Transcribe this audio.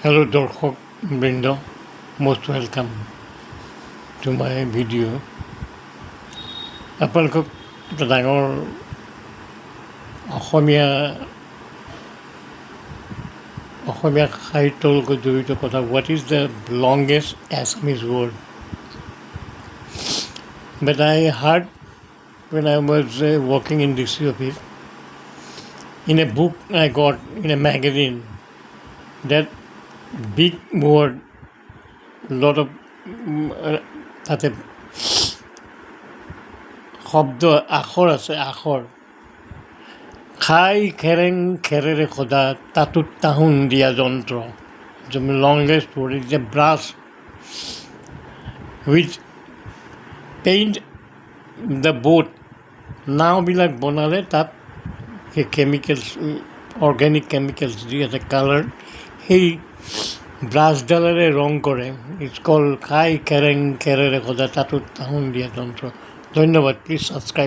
Hello দৰ্শক বৃন্দ, most welcome to my video. আপোনালোকক এটা ডাঙৰ অসমীয়া সাহিত্যৰ লগত জড়িত কথা. What is the longest Assamese word? But I heard when I was working in DC office, in a book I got in a magazine, that big word, lot of তাতে শব্দ আখৰ আছে. আখৰ খাই খেৰেং খেৰেৰে সদা তাতোত তাহোন দিয়া যন্ত্ৰ. The longest word is a brass which paint the boat. নাওবিলাক বনালে তাত সেই কেমিকেলছ, অৰ্গেনিক কেমিকেলছ দি আছে কালাৰ, সেই ব্ৰাছডালেৰে ৰং কৰে. ইটছ কল খাই খেৰেং খেৰেৰে সদা তাতোত তাহোন দিয়া যন্ত্ৰ. ধন্যবাদ. Please subscribe.